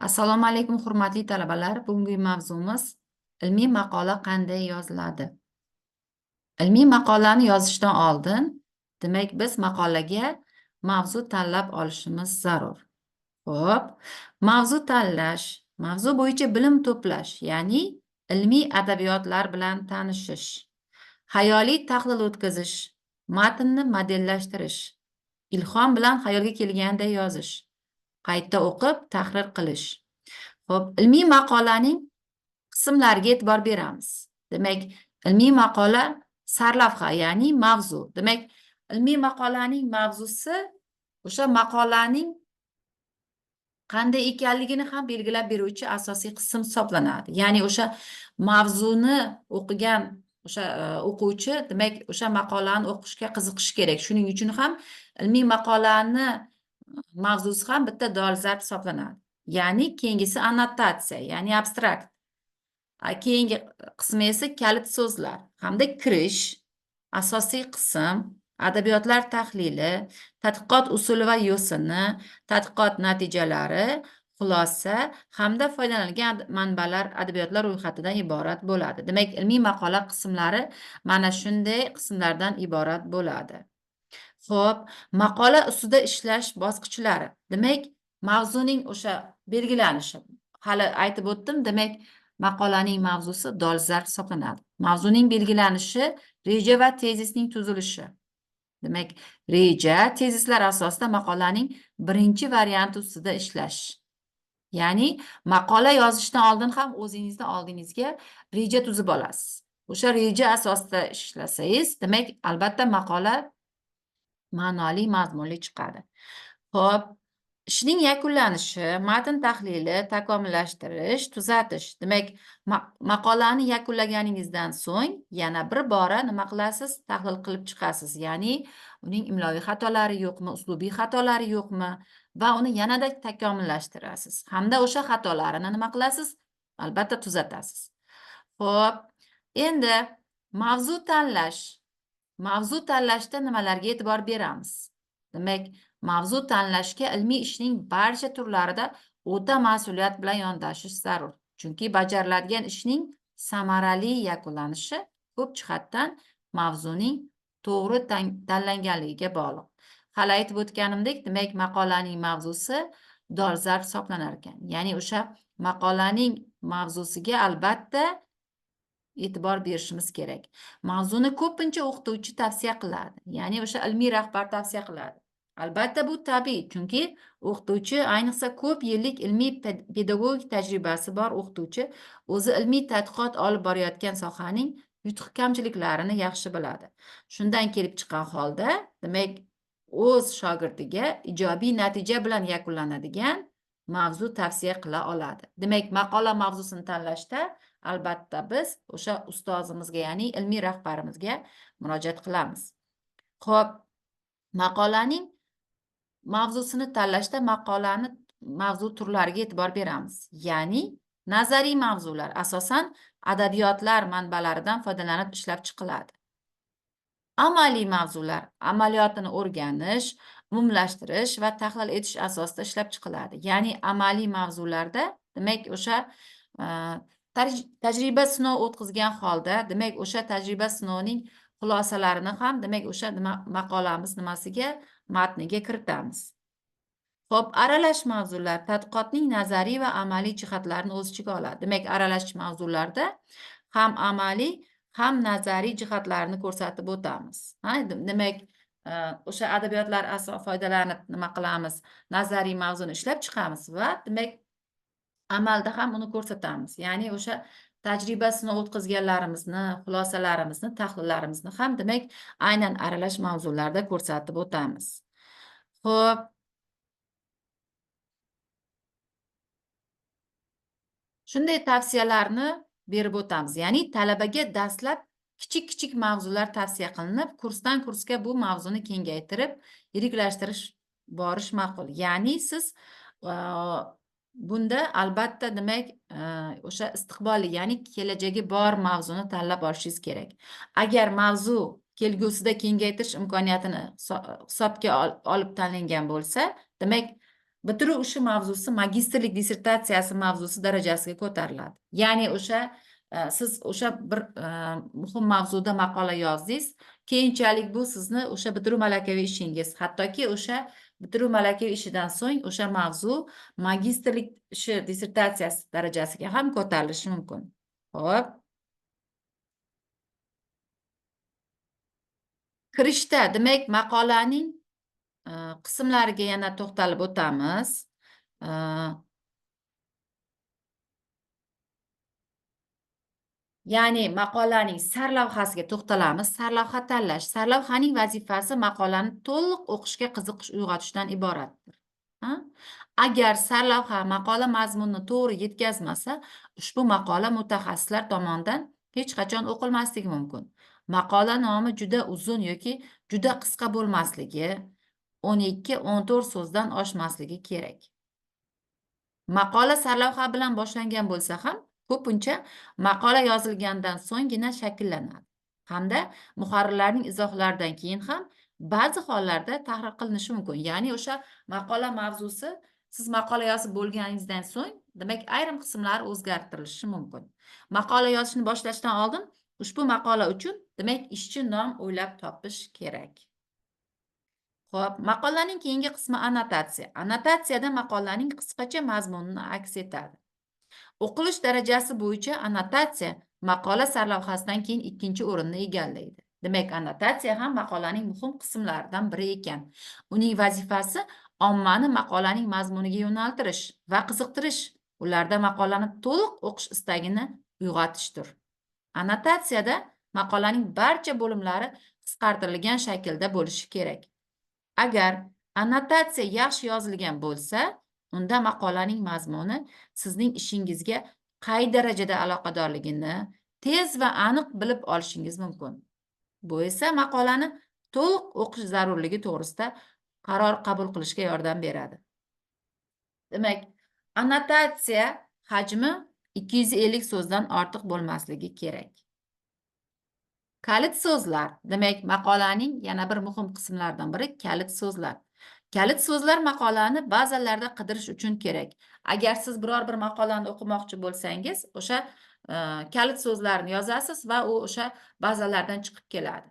Assalomu alaykum, hurmatli talabalar. Bugungi mavzumiz ilmiy maqola qanday yoziladi? Ilmiy maqolani yozishdan oldin, demak, biz maqolaga mavzu tanlab olishimiz zarur. Xo'p, mavzu tanlash, mavzu bo'yicha bilim to'plash, ya'ni ilmiy adabiyotlar bilan tanishish, hayoliy tahlil o'tkazish, matnni modellashtirish, ilhom bilan xayolga kelganday yozish, qayta o'qib tahrir qilish. Xo'p, ilmiy maqolaning qismlariga e'tibor beramiz. Demak, ilmiy maqola sarlavha, ya'ni mavzu. Demak, ilmiy maqolaning mavzusi o'sha maqolaning qanday ekanligini ham belgilab beruvchi asosiy qism hisoblanadi. Ya'ni o'sha mavzuni o'qigan o'sha o'quvchi, demak, o'sha maqolani o'qishga qiziqishi kerak. Shuning uchun ham ilmiy maqolani mavzusi ham bitta dolzarb hisoblanadi. Ya'ni keyingisi annotatsiya, ya'ni abstrakt. Keyingi qismi esa kalit so'zlar hamda kirish, asosiy qism, adabiyotlar tahlili, tadqiqot usuli va yo'sini, tadqiqot natijalari, xulosa hamda foydalanilgan manbalar adabiyotlar ro'yxatidan iborat bo'ladi. Demak, ilmiy maqola qismlari mana shunday qismlardan iborat bo'ladi. Xo'p, maqola ustida ishlash bosqichlari. Demak, mavzuning o'sha belgilanishi. Hali aytib o'tdim, demak, maqolaning mavzusi dolzarb hisoblanadi. Mavzuning belgilanishi, reja va tezisning tuzilishi. Demak, reja, tezislar asosida maqolaning birinchi varianti ustida ishlash. Ya'ni, maqola yozishdan oldin ham o'zingizni oldingizga reja tuzib olasiz. O'sha reja asosida ishlasangiz, demak, albatta maqola ma'noli, mazmunli chiqadi. Xo'p, ishning yakunlanishi, matn tahlili, takomillashtirish, tuzatish. Demak, maqolani yakunlaganingizdan so'ng yana bir bora nima qilasiz? Tahlil qilib chiqasiz. Ya'ni uning imloviy xatolari yo'qmi, uslubiy xatolari yo'qmi va uni yanada takomillashtirasiz. Hamda o'sha xatolarini nima qilasiz? Albatta tuzatasiz. Xo'p, endi mavzu tanlash. Mavzu tanlashda nimalarga e'tibor beramiz? Demak, mavzu tanlashga ilmiy ishning barcha turlarida o'ta mas'uliyat bilan yondashish zarur. Chunki bajariladigan ishning samarali yakunlanishi ko'p jihatdan mavzuning to'g'ri tanlanganligiga bog'liq. Hali aytib o'tganimdek, demak, maqolaning mavzusi dolzarb hisoblanar ekan. Ya'ni o'sha maqolaning mavzusiga albatta e'tibor berishimiz kerak. Mavzuni ko'pincha o'qituvchi tavsiya qiladi. Ya'ni o'sha ilmiy rahbar tavsiya qiladi. Albatta bu tabiiy, chunki o'qituvchi, ayniqsa ko'p yillik ilmiy pedagogik tajribasi bor o'qituvchi o'zi ilmiy tadqiqot olib borayotgan sohaning yutuq kamchiliklarini yaxshi biladi. Shundan kelib chiqqan holda, demak, o'z shogirdiga ijobiy natija bilan yakunlanadigan mavzu tavsiya qila oladi. Demak, maqola mavzusini tanlashda albatta biz o'sha ustozimizga, ya'ni ilmiy rahbarimizga murojaat qilamiz. Xo'p, maqolaning mavzusini tanlashda mavzu turlariga e'tibor beramiz. Ya'ni nazariy mavzular asosan adabiyotlar manbalaridan foydalanib ishlab chiqiladi. Amaliy mavzular amaliyotini o'rganish, umumlashtirish va tahlil etish asosida ishlab chiqiladi. Ya'ni amaliy mavzularda, demak, o'sha tajriba sinov o'tkazgan holda, demak, o'sha tajriba sinovining xulosalarini ham, demak, o'sha maqolamiz nimasiga, matniga kiritamiz. Xo'p, aralash mavzular tadqiqotning nazariy va amaliy jihatlarini o'z ichiga oladi. Demak, aralash mavzularda ham amaliy, ham nazariy jihatlarni ko'rsatib o'tamiz. Demak, o'sha adabiyotlar asosida foydalanib nima qilamiz? Nazariy mavzuni ishlab chiqamiz va demak, amalda ham uni ko'rsatamiz. Ya'ni o'sha tajribasini o'tkazganlarimizni, xulosalarimizni, tahlillarimizni ham demak, aynan aralash mavzularda ko'rsatib o'tamiz. Xo'p, shunday tavsiyalarni berib o'tamiz. Ya'ni talabaga dastlab kichik mavzular tavsiya qilinib, kursdan kursga bu mavzuni kengaytirib, yiriklashtirish borish ma'qul. Ya'ni siz bunda albatta demak, o'sha istiqbolli, ya'ni kelajagi bor mavzuni tanlab olishingiz kerak. Agar mavzu kelgusida kengaytirish imkoniyatini hisobga olib tanlangan bo'lsa, demak, bitiruv ishi mavzusi magistrlik dissertatsiyasi mavzusi darajasiga ko'tariladi. Ya'ni siz o'sha bir muhim mavzuda maqola yozdingiz, keyinchalik bu sizni o'sha bitiruv malakaviy ishingiz, hattoki o'sha bitiruv malakaviy ishidan so'ng o'sha mavzu magistrlik ishi dissertatsiyasi darajasiga ham ko'tarilishi mumkin. Xo'p. Kirishda, demak, maqolaning qismlariga yana to'xtalib o'tamiz. Ya'ni maqolaning sarlavhasiga to'xtalamiz. Sarlavha tanlash. Sarlavhaning vazifasi maqolani to'liq o'qishga qiziqish uyg'otishdan iboratdir. Agar sarlavha maqola mazmunini to'g'ri yetkazmasa, ushbu maqola mutaxassislar tomonidan hech qachon o'qilmasligi mumkin. Maqola nomi juda uzun yoki juda qisqa bo'lmasligi, 12-14 so'zdan oshmasligi kerak. Maqola sarlavha bilan boshlangan bo'lsa ham, ko'pincha maqola yozilgandan so'nggina shakllanadi hamda muharrirlarning izohlaridan keyin ham ba'zi hollarda tahrir qilinishi mumkin. Ya'ni o'sha maqola mavzusi siz maqola yozib bo'lganingizdan so'ng, demak, ayrim qismlari o'zgartirilishi mumkin. Maqola yozishni boshlashdan oldin ushbu maqola uchun, demak, ishchi nom o'ylab topish kerak. Xo'p, maqolaning keyingi qismi annotatsiya. Annotatsiyada maqolaning qisqacha mazmunini aks etadi. O'qilish darajasi bo'yicha annotatsiya maqola sarlavhasidan keyin ikkinchi o'rinni egallaydi. Demak, annotatsiya ham maqolaning muhim qismlaridan biri ekan. Uning vazifasi ommani maqolaning mazmuniga yo'naltirish va qiziqtirish, ularda maqolani to'liq o'qish istagini uyg'otishdir. Annotatsiyada maqolaning barcha bo'limlari qisqartirilgan shaklda bo'lishi kerak. Agar annotatsiya yaxshi yozilgan bo'lsa, unda maqolaning mazmuni sizning ishingizga qay darajada aloqadorligini tez va aniq bilib olishingiz mumkin. Bu esa maqolani to'liq o'qish zarurligi to'g'risida qaror qabul qilishga yordam beradi. Demak, annotatsiya hajmi 250 so'zdan ortiq bo'lmasligi kerak. Kalit so'zlar. Demak, maqolaning yana bir muhim qismlaridan biri kalit so'zlar. Kalit so'zlar maqolani ba'zalarda qidirish uchun kerak. Agar siz biror bir maqolani o'qimoqchi bo'lsangiz, o'sha kalit so'zlarni yozasiz va u o'sha bazalardan chiqib keladi.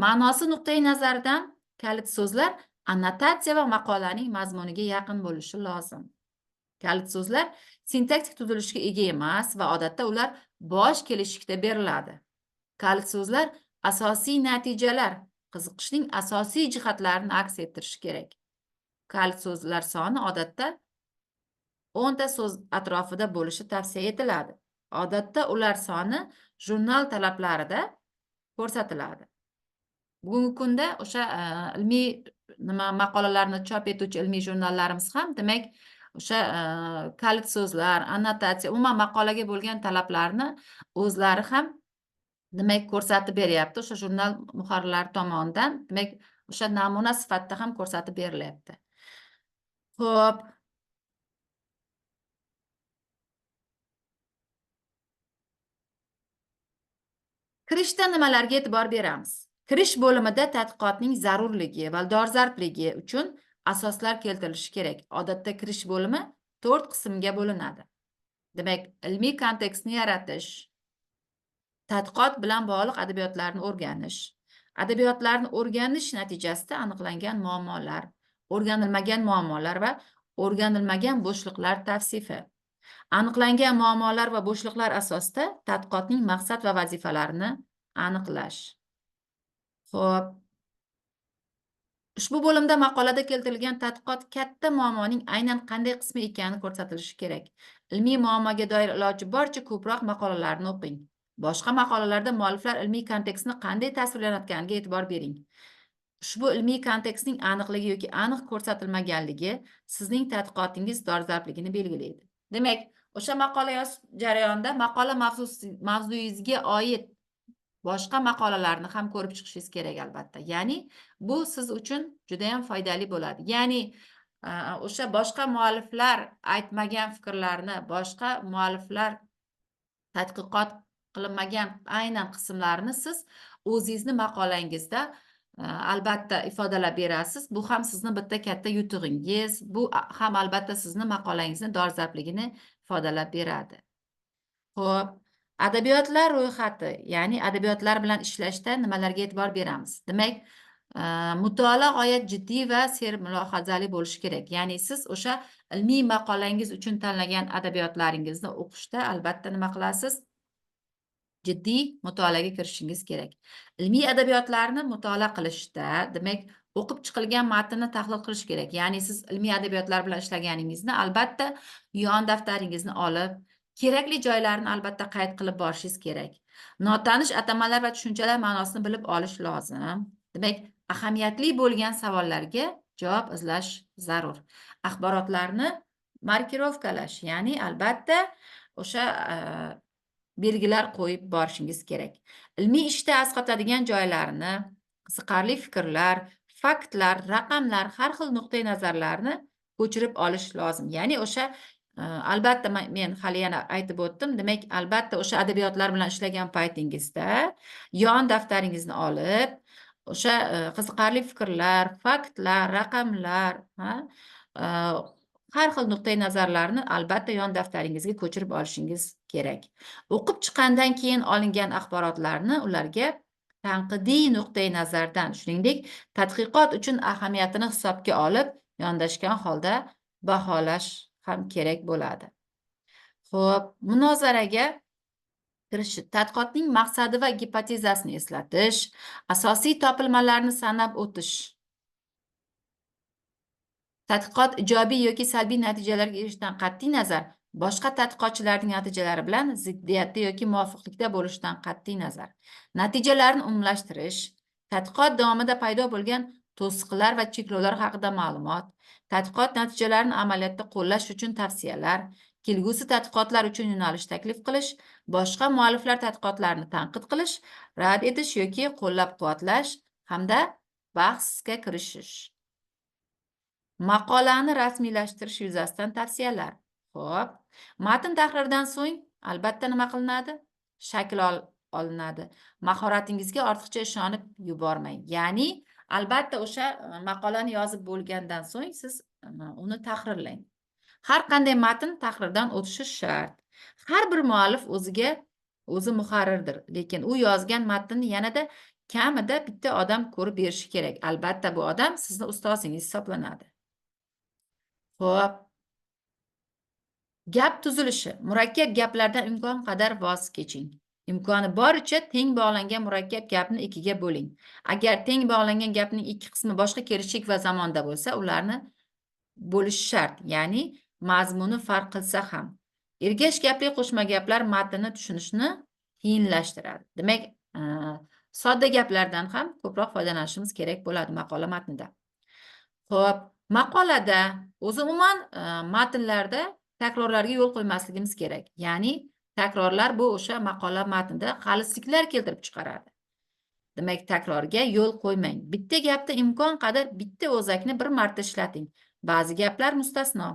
Ma'nosi nuqtai nazaridan kalit so'zlar annotatsiya va maqolaning mazmuniga yaqin bo'lishi lozim. Kalit so'zlar sintaktik tuzilishga ega emas va odatda ular bosh kelishikda beriladi. Kalit so'zlar asosiy natijalar, qiziqishning asosiy jihatlarini aks ettirishi kerak. Kalit so'zlar soni odatda 10 ta so'z atrofida bo'lishi tavsiya etiladi. Odatda ular soni jurnal talablarida ko'rsatiladi. Bugungi kunda o'sha ilmiy maqolalarni chop etuvchi ilmiy jurnallarimiz ham, demak, o'sha kalit so'zlar, annotatsiya, umuman maqolaga bo'lgan talablarni o'zlari ham, demak, ko'rsatib beryapti. O'sha jurnal muharrirlari tomonidan, demak, o'sha namuna sifatida ham ko'rsatib berilyapti. Xo'p. Kirishda nimalarga e'tibor beramiz? Kirish bo'limida tadqiqotning zarurligi va dolzarbligi uchun asoslar keltirilishi kerak. Odatda kirish bo'limi 4 qismga bo'linadi. Demak, ilmiy kontekstni yaratish, tadqiqot bilan bog'liq adabiyotlarni o'rganish, adabiyotlarni o'rganish natijasida aniqlangan muammolar, o'rganilmagan muammolar va o'rganilmagan bo'shliqlar tavsifi, aniqlangan muammolar va bo'shliqlar asosida tadqiqotning maqsad va vazifalarini aniqlash. Xo'p. Ushbu bo'limda maqolada keltirilgan tadqiqot katta muammoning aynan qanday qismi ekani ko'rsatilishi kerak. Ilmiy muammoga doir iloji boricha ko'proq maqolalarni o'qing. Boshqa maqolalarda mualliflar ilmiy kontekstni qanday tasvirlanayotganiga e'tibor bering. Ushbu ilmiy kontekstning aniqligi yoki aniq ko'rsatilmaganligi sizning tadqiqotingiz dolzarbligini belgilaydi. Demak, o'sha maqola yozish jarayonida maqola mavzuyingizga oid boshqa maqolalarni ham ko'rib chiqishingiz kerak albatta. Ya'ni bu siz uchun juda ham foydali bo'ladi. Ya'ni o'sha boshqa mualliflar aytmagan fikrlarni, boshqa mualliflar tadqiqot qilinmagan aynan qismlarini siz o'zingizni maqolangizda albatta ifodalab berasiz. Bu ham sizni bitta katta yutug'ingiz. Bu ham albatta sizni maqolangizni dolzarbligini ifodalab beradi. Xo'p, adabiyotlar ro'yxati, ya'ni adabiyotlar bilan ishlashda nimalarga e'tibor beramiz? Demak, mutolaa g'oyat jiddiy va sermulohazali bo'lishi kerak. Ya'ni siz o'sha ilmiy maqolangiz uchun tanlagan adabiyotlaringizni o'qishda albatta nima qilasiz? Jiddiy mutolaaga kirishishingiz kerak. Ilmiy adabiyotlarni mutolaa qilishda, demak, o'qib chiqilgan matnni tahlil qilish kerak. Ya'ni siz ilmiy adabiyotlar bilan ishlaganingizni albatta yon daftaringizni olib, kerakli joylarini albatta qayd qilib borishingiz kerak. Notanish atamalar va tushunchalar ma'nosini bilib olish lozim. Demak, ahamiyatli bo'lgan savollarga javob izlash zarur. Axborotlarni markirovkalash, ya'ni albatta o'sha belgilar qo'yib borishingiz kerak. Ilmiy ishda asqatadigan joylarini, qiziqarli fikrlar, faktlar, raqamlar, har xil nuqtai nazarlarni ko'chirib olish lozim. Ya'ni o'sha albatta men hali yana aytib o'tdim. Demak, albatta o'sha adabiyotlar bilan ishlagan paytingizda yon daftaringizni olib, o'sha qiziqarli fikrlar, faktlar, raqamlar, har xil nuqtai nazarlarni albatta yon daftaringizga ko'chirib olishingiz kerak. O'qib chiqqandan keyin olingan axborotlarni ularga tanqidiy nuqtai nazardan, shuningdek, tadqiqot uchun ahamiyatini hisobga olib, yondashgan holda baholash ham kerak bo'ladi. Xo'p, munozaraga kirish, tadqiqotning maqsadi va gipotezasini eslatish, asosiy topilmalarni sanab o'tish. Tadqiqot ijobiy yoki salbiy natijalarga erishishdan qat'iy nazar, boshqa tadqiqotchilarning natijalari bilan ziddiyatda yoki muvofiqlikda bo'lishidan qat'iy nazar. Natijalarni umumlashtirish, tadqiqot davomida paydo bo'lgan to'siqlar va cheklovlar haqida ma'lumot, tadqiqot natijalarini amaliyotda qo'llash uchun tavsiyalar, kelgusi tadqiqotlar uchun yo'nalish taklif qilish, boshqa mualliflar tadqiqotlarini tanqid qilish, rad etish yoki qo'llab-quvvatlash hamda bahsga kirishish. Maqolani rasmiylashtirish yuzasidan tavsiyalar. Xo'p, matn tahriridan so'ng albatta nima qilinadi? Shakl olinadi. Mahoratingizga ortiqcha ishonib yubormang. Ya'ni albatta o'sha maqolani yozib bo'lgandan so'ng siz uni tahrirlang. Har qanday matn tahrirdan o'tishi shart. Har bir muallif o'zi muharrirdir, lekin u yozgan matnni yanada kamida bitta odam ko'rib berishi kerak. Albatta bu odam sizni ustozingiz hisoblanadi. Xo'p. Gap tuzilishi. Murakkab gaplardan imkon qadar voz keching. Imkoni boricha teng bog'langan murakkab gapni ikkiga bo'ling. Agar teng bog'langan gapning ikki qismi boshqa kelishik va zamonda bo'lsa, ularni bo'lish shart. Ya'ni mazmuni farq qilsa ham. Ergash gapli qo'shma gaplar matnni tushunishni qiyinlashtiradi. Demak, sodda gaplardan ham ko'proq foydalanishimiz kerak bo'ladi maqola matnida. Xo'p, maqolada o'zi umuman matnlarda takrorlarga yo'l qo'ymasligimiz kerak. Ya'ni takrorlar bu o'sha maqola matnida g'alatiliklar keltirib chiqaradi. Demak, takrorga yo'l qo'ymang. Bitta gapda imkon qadar bitta o'zakni bir marta ishlating. Ba'zi gaplar mustasno.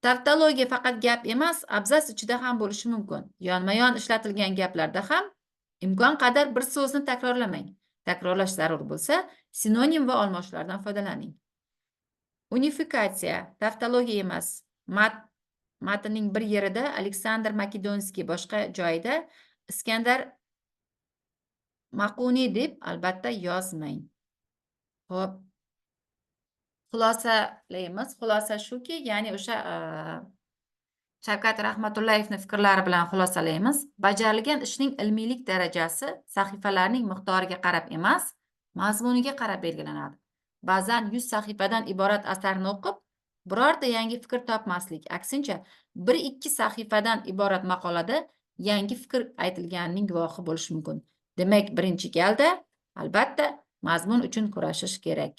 Taftologiya faqat gap emas, abzas ichida ham bo'lishi mumkin. Yonma-yon ishlatilgan gaplarda ham imkon qadar bir so'zni takrorlamang. Takrorlash zarur bo'lsa, sinonim va olmoshlardan foydalaning. Unifikatsiya, taftologiya emas. Matnning bir yerida Aleksandr Makedonskiy, boshqa joyida Iskandar Maquniy deb albatta yozmang. Xo'p. Xulosalaymiz. Xulosa shuki, ya'ni o'sha Shavkat Rahmatullayevni fikrlari bilan xulosalaymiz. Bajarilgan ishning ilmiylik darajasi sahifalarning miqdoriga qarab emas, mazmuniga qarab belgilanadi. Ba'zan 100 sahifadan iborat asarni o'qib, birorta yangi fikr topmaslik, aksincha 1-2 sahifadan iborat maqolada yangi fikr aytilganining guvohi bo'lish mumkin. Demak, birinchi galda albatta mazmun uchun kurashish kerak.